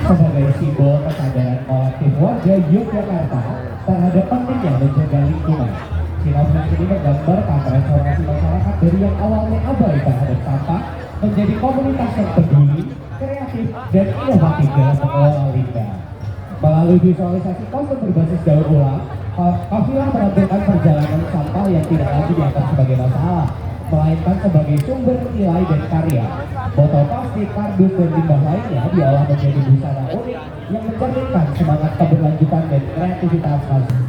sebagai simbol kesadaran kolektif warga Yogyakarta terhadap pentingnya menjaga lingkungan. Sinopsis ini menggambarkan transformasi masyarakat dari yang awalnya abai terhadap sampah menjadi komunitas yang peduli, kreatif, dan inovatif dalam mengelola limbah. Melalui visualisasi konsep berbasis daur ulang, kafilah menampilkan perjalanan sampah yang tidak lagi dianggap sebagai masalah, melainkan sebagai sumber nilai dan karya. Botol plastik, kardus, dan limbah lainnya diolah menjadi busana unik yang mencerminkan semangat keberlanjutan dan kreativitas manusia.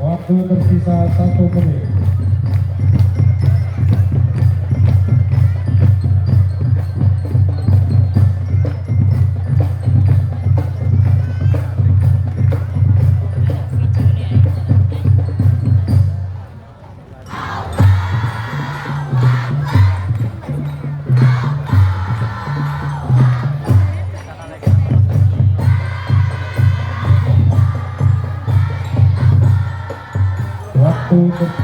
Waktu tersisa 1 menit. Waktu tersisa